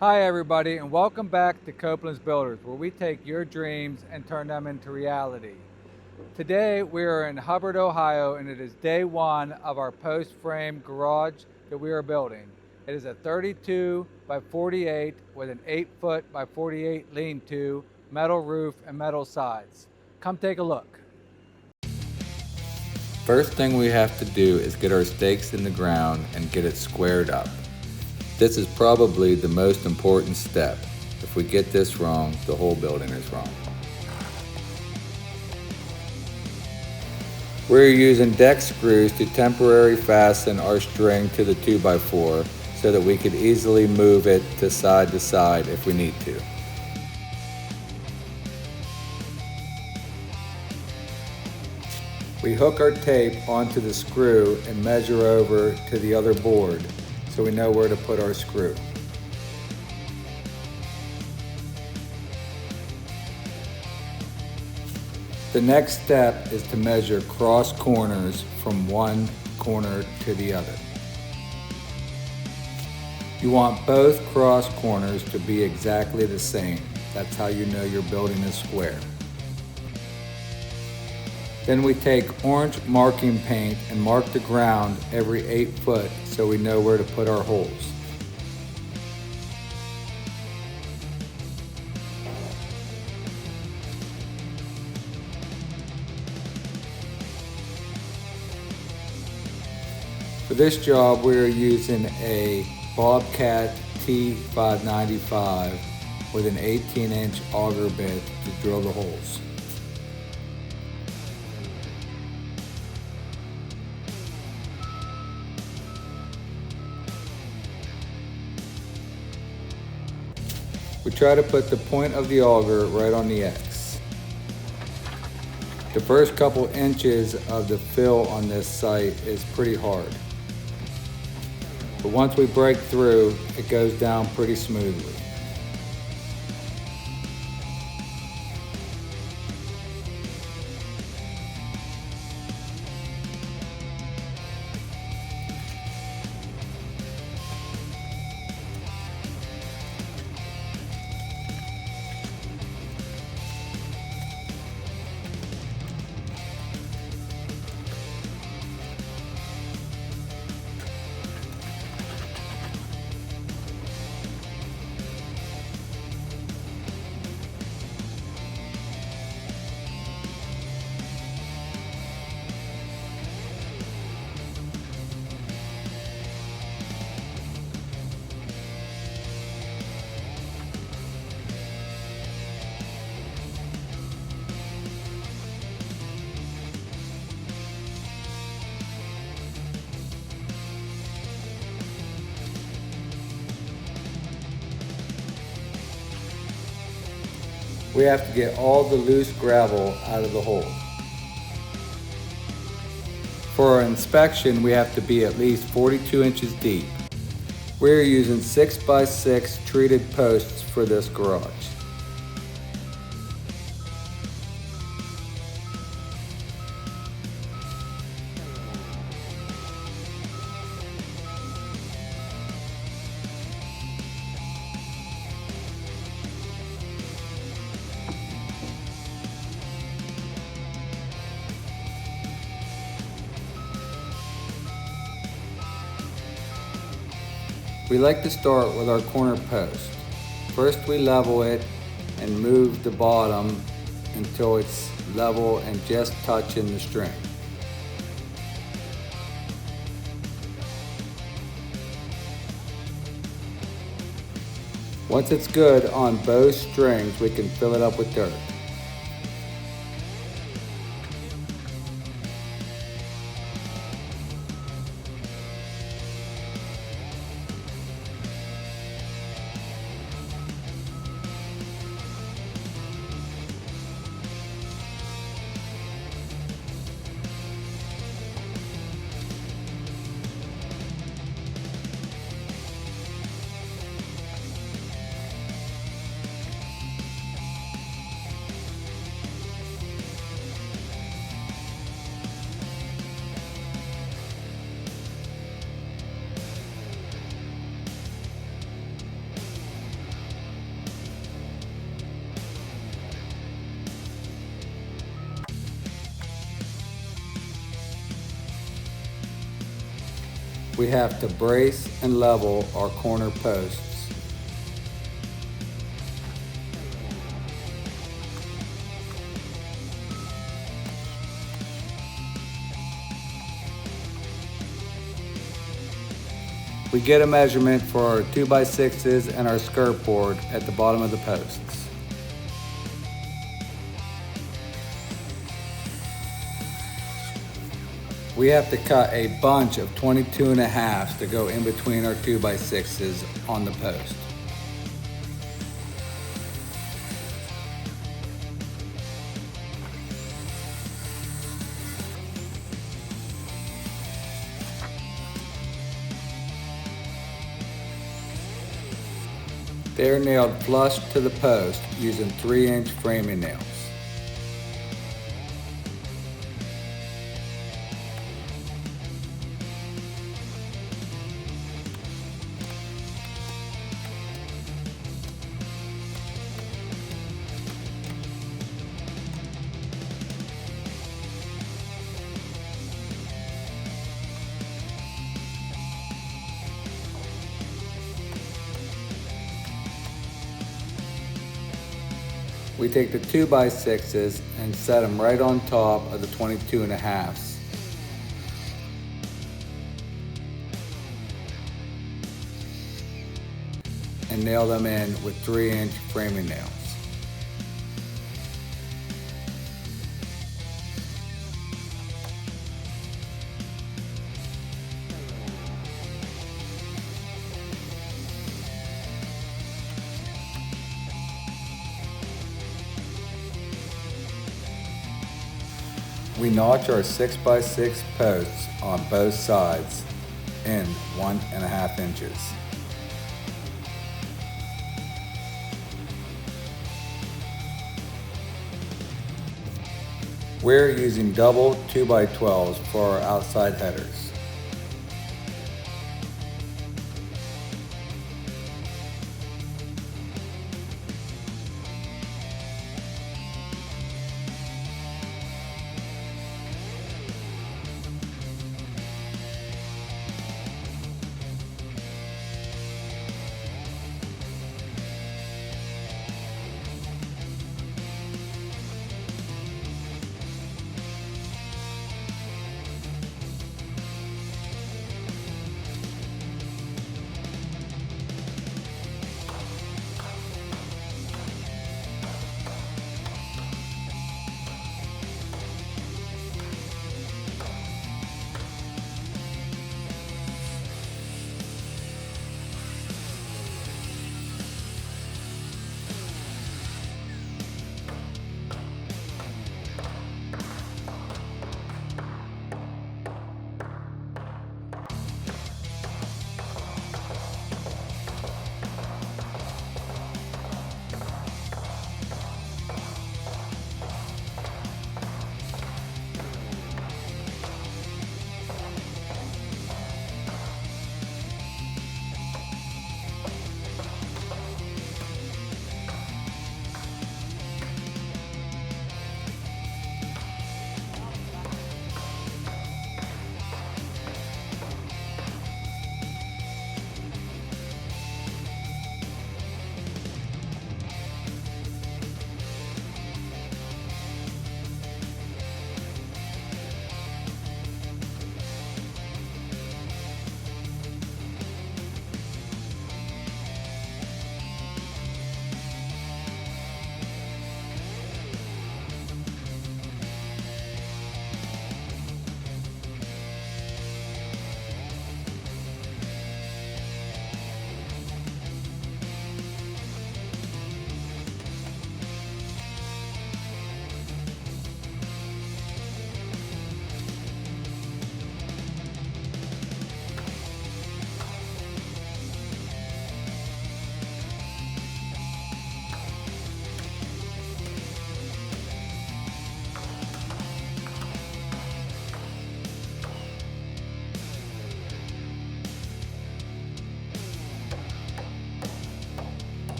Hi everybody, and welcome back to Copeland's Builders, where we take your dreams and turn them into reality. Today we are in Hubbard, Ohio, and it is day one of our post-frame garage that we are building. It is a 32 by 48 with an 8-foot by 48 lean-to, metal roof, and metal sides. Come take a look. First thing we have to do is get our stakes in the ground and get it squared up. This is probably the most important step. If we get this wrong, the whole building is wrong. We're using deck screws to temporarily fasten our string to the 2x4 so that we could easily move it to side if we need to. We hook our tape onto the screw and measure over to the other board so we know where to put our screw. The next step is to measure cross corners from one corner to the other. You want both cross corners to be exactly the same. That's how you know your building is square. Then we take orange marking paint and mark the ground every 8 foot so we know where to put our holes. For this job we are using a Bobcat T595 with an 18-inch auger bit to drill the holes. We try to put the point of the auger right on the X. The first couple inches of the fill on this site is pretty hard. But once we break through, it goes down pretty smoothly. We have to get all the loose gravel out of the hole. For our inspection, we have to be at least 42 inches deep. We're using 6x6 treated posts for this garage. We like to start with our corner post. First we level it and move the bottom until it's level and just touching the string. Once it's good on both strings, we can fill it up with dirt. We have to brace and level our corner posts. We get a measurement for our 2x6s and our skirt board at the bottom of the posts. We have to cut a bunch of 22.5s to go in between our 2x6s on the post. They are nailed flush to the post using 3-inch framing nails. We take the 2x6s and set them right on top of the 22.5s. And nail them in with 3-inch framing nails. We notch our 6x6 posts on both sides in 1.5 inches. We're using double 2x12s for our outside headers.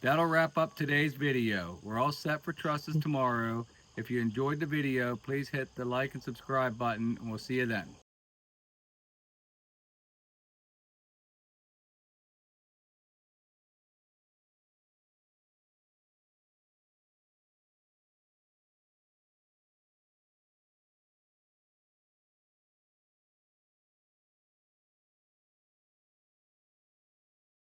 That'll wrap up today's video. We're all set for trusses tomorrow. If you enjoyed the video, please hit the like and subscribe button, and we'll see you then.